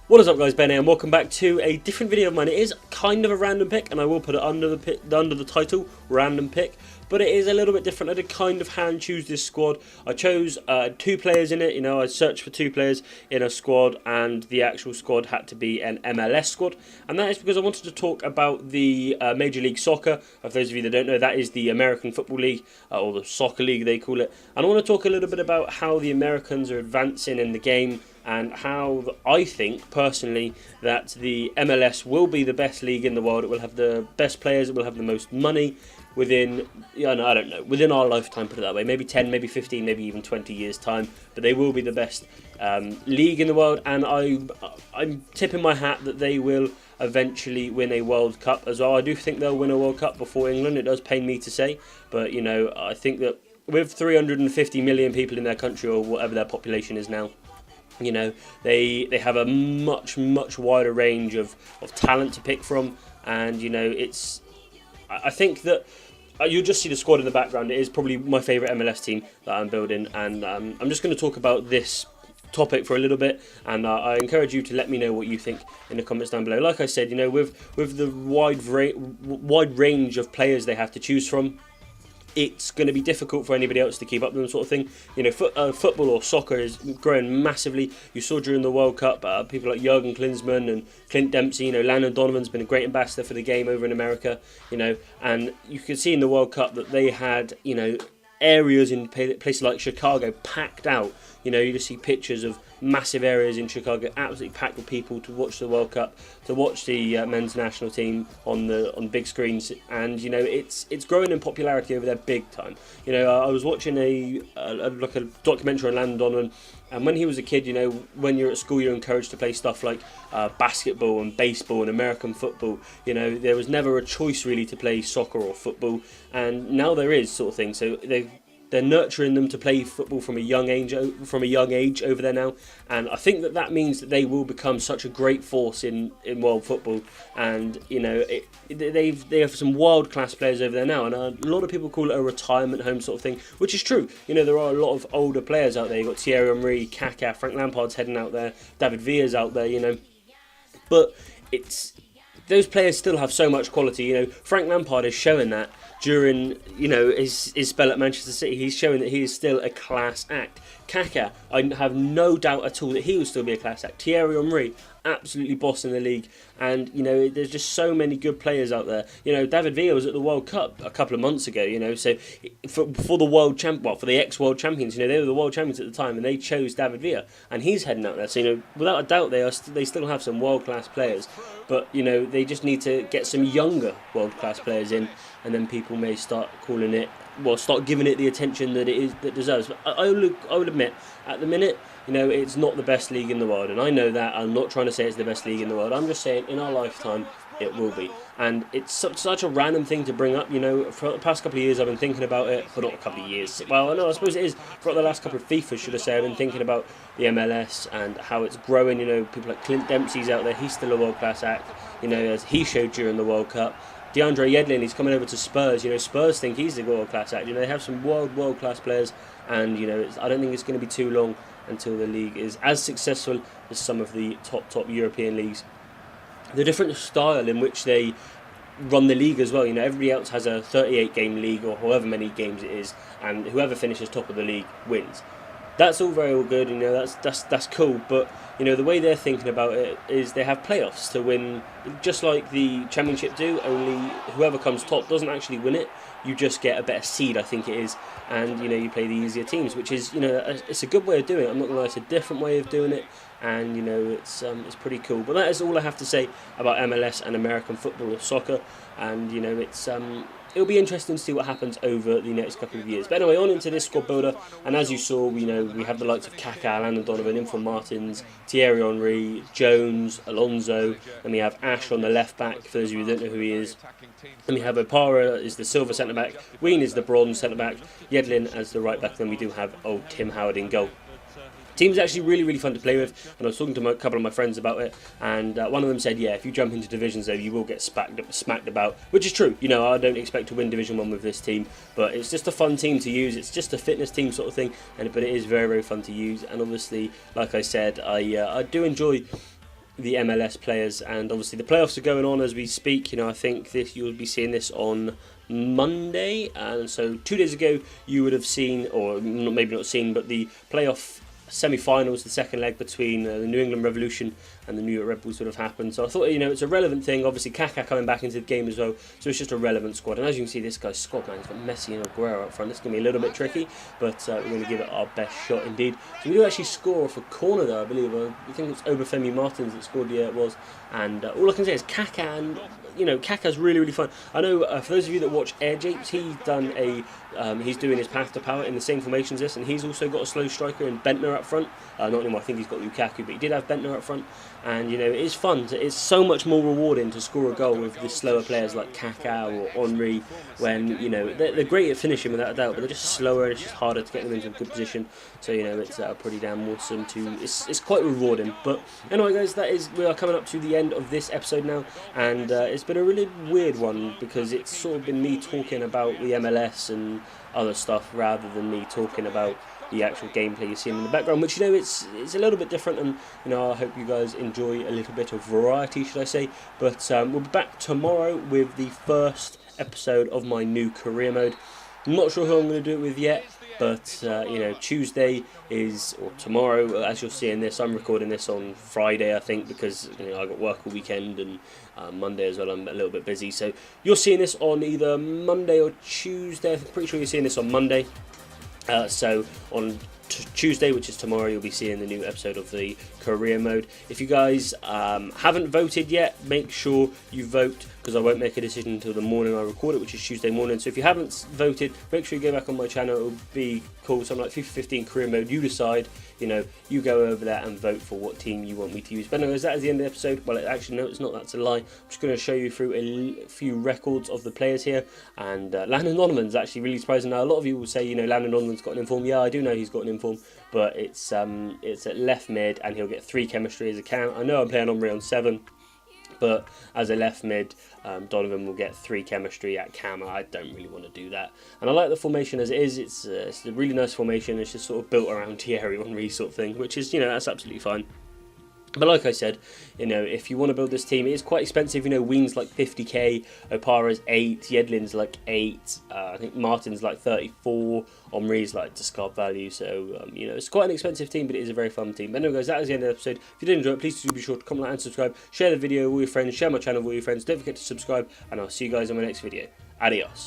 What is up, guys? Ben here, and welcome back to a different video of mine. It is kind of a random pick, and I will put it under the title, random pick. But it is a little bit different. I did kind of hand choose this squad. I chose 2 players in it. You know, I searched for 2 players in a squad, and the actual squad had to be an MLS squad. And that is because I wanted to talk about the Major League Soccer. For those of you that don't know, that is the American Football League, or the Soccer League they call it. And I want to talk a little bit about how the Americans are advancing in the game, and how I think, personally, that the MLS will be the best league in the world. It will have the best players, it will have the most money within, I don't know, within our lifetime, put it that way. Maybe 10, maybe 15, maybe even 20 years' time. But they will be the best league in the world, and I'm tipping my hat that they will eventually win a World Cup as well. I do think they'll win a World Cup before England. It does pain me to say, but, you know, I think that with 350 million people in their country, or whatever their population is now, you know, they have a much wider range of talent to pick from, and you know, I think that you'll just see the squad in the background. It is probably my favourite MLS team that I'm building, and I'm just going to talk about this topic for a little bit, and I encourage you to let me know what you think in the comments down below. Like I said, you know, with the wide range of players they have to choose from, it's going to be difficult for anybody else to keep up with them, sort of thing. You know, football or soccer is growing massively. You saw during the World Cup, people like Jurgen Klinsmann and Clint Dempsey. You know, Landon Donovan's been a great ambassador for the game over in America. You know, and you could see in the World Cup that they had, you know, areas in places like Chicago packed out. You know, you just see pictures of massive areas in Chicago absolutely packed with people to watch the World Cup, to watch the men's national team on big screens, and you know, it's growing in popularity over there big time. You know, I was watching a documentary on Landon Donovan, and when he was a kid, you know, when you're at school, you're encouraged to play stuff like basketball and baseball and American football. You know, there was never a choice really to play soccer or football, and now there is, sort of thing. So they're nurturing them to play football from a young age over there now, and I think that means that they will become such a great force in world football. And you know, they have some world class players over there now, and a lot of people call it a retirement home sort of thing, which is true. You know, there are a lot of older players out there. You've got Thierry Henry, Kaká, Frank Lampard's heading out there, David Villa's out there. You know, but those players still have so much quality. You know, Frank Lampard is showing that during, you know, his spell at Manchester City. He's showing that he is still a class act. Kaká, I have no doubt at all that he will still be a class act. Thierry Henry, absolutely bossing the league. And, you know, there's just so many good players out there. You know, David Villa was at the World Cup a couple of months ago, you know, so for the ex-world champions, you know, they were the world champions at the time, and they chose David Villa, and he's heading out there. So, you know, without a doubt, they still have some world-class players, but, you know, they just need to get some younger world-class players in, and then people may start calling it, start giving it the attention that it deserves. But I will admit, at the minute, you know, it's not the best league in the world, and I know that. I'm not trying to say it's the best league in the world. I'm just saying, in our lifetime, it will be. And it's such a random thing to bring up. You know, for the past couple of years, I've been thinking about it. For not a couple of years. Well, no, I suppose it is. For the last couple of FIFA, should I say, I've been thinking about the MLS and how it's growing. You know, people like Clint Dempsey's out there. He's still a world-class act. You know, as he showed during the World Cup. DeAndre Yedlin, he's coming over to Spurs. You know, Spurs think he's a world-class act. You know, they have some world-class players, and you know, I don't think it's going to be too long until the league is as successful as some of the top European leagues. The different style in which they run the league as well. You know, everybody else has a 38-game league or however many games it is, and whoever finishes top of the league wins. That's all very good, you know, that's cool, but you know, the way they're thinking about it is they have playoffs to win, just like the Championship do, only whoever comes top doesn't actually win it. You just get a better seed, I think it is, and you know, you play the easier teams, which is, you know, it's a good way of doing it. I'm not gonna lie, it's a different way of doing it, and you know, it's pretty cool. But that is all I have to say about MLS and American football or soccer, and you know, it'll be interesting to see what happens over the next couple of years. But anyway, on into this squad builder, and as you saw, you know, we have the likes of Kaká, Landon Donovan, Infant Martins, Thierry Henry, Jones, Alonso, and we have Ash on the left back, for those of you who don't know who he is. And we have Opara is the silver centre back, Ween is the bronze centre back, Yedlin as the right back, then we do have old Tim Howard in goal. Team's actually really fun to play with, and I was talking to a couple of my friends about it, and one of them said, yeah, if you jump into divisions though, you will get smacked about, which is true. You know, I don't expect to win Division 1 with this team, but it's just a fun team to use. It's just a fitness team sort of thing, but it is very fun to use, and obviously, like I said, I do enjoy the MLS players, and obviously the playoffs are going on as we speak. I think you'll be seeing this on Monday, and so 2 days ago you would have seen, or maybe not seen, but the playoff semi-finals, the second leg between the New England Revolution and the New York Red Bulls would have happened. So I thought, it's a relevant thing. Obviously, Kaká coming back into the game as well, so it's just a relevant squad. And as you can see, this guy's squad, man, he's got Messi and Aguero up front. It's going to be a little bit tricky, but we're going to give it our best shot indeed. So we do actually score off a corner there, I believe. I think it's Obafemi Martins that scored, it was. And all I can say is Kaká, and Kaká's really, really fun. I know for those of you that watch Air Japes, he's doing his path to power in the same formation as this, and he's also got a slow striker in Bentner up front. Not anymore, I think he's got Lukaku, but he did have Bentner up front. And it is fun. It's so much more rewarding to score a goal with the slower players like Kaká or Henry, when they're great at finishing without a doubt, but they're just slower and it's just harder to get them into a good position. So it's pretty damn awesome it's quite rewarding. But anyway, guys, we are coming up to the end of this episode now, and it's been a really weird one because it's sort of been me talking about the MLS and other stuff rather than me talking about the actual gameplay you're seeing in the background, which it's a little bit different, and I hope you guys enjoy a little bit of variety, should I say. But we'll be back tomorrow with the first episode of my new career mode. I'm not sure who I'm going to do it with yet, but Tuesday or tomorrow, as you'll see in this. I'm recording this on Friday, I think, because I got work all weekend, and Monday as well I'm a little bit busy. So you're seeing this on either Monday or Tuesday. I'm pretty sure you're seeing this on Monday. So on Tuesday, which is tomorrow, you'll be seeing the new episode of the career mode. If you guys haven't voted yet, make sure you vote, because I won't make a decision until the morning I record it, which is Tuesday morning. So if you haven't voted, make sure you go back on my channel. It'll be called something like FIFA 15 career mode. You decide, you go over there and vote for what team you want me to use. But anyways, that is the end of the episode. Well, actually, no, it's not. That's a lie. I'm just going to show you through a few records of the players here. And Landon Donovan's actually really surprising. Now, a lot of you will say, Landon Donovan's got an inform. Yeah, I do know he's got an inform, but it's at left mid, and he'll get 3 chemistry as a cam. I know I'm playing Omri on 7. But as a left mid, Donovan will get 3 chemistry at cam. I don't really want to do that. And I like the formation as it is. It's a really nice formation. It's just sort of built around Thierry Henry sort of thing, which is, that's absolutely fine. But like I said, if you want to build this team, it is quite expensive. Ween's like 50k, Opara's 8, Yedlin's like 8, I think Martin's like 34, Omri's like discard value. So, it's quite an expensive team, but it is a very fun team. But anyway, guys, that is the end of the episode. If you did enjoy it, please do be sure to comment, like, and subscribe. Share the video with all your friends, share my channel with all your friends. Don't forget to subscribe, and I'll see you guys in my next video. Adios.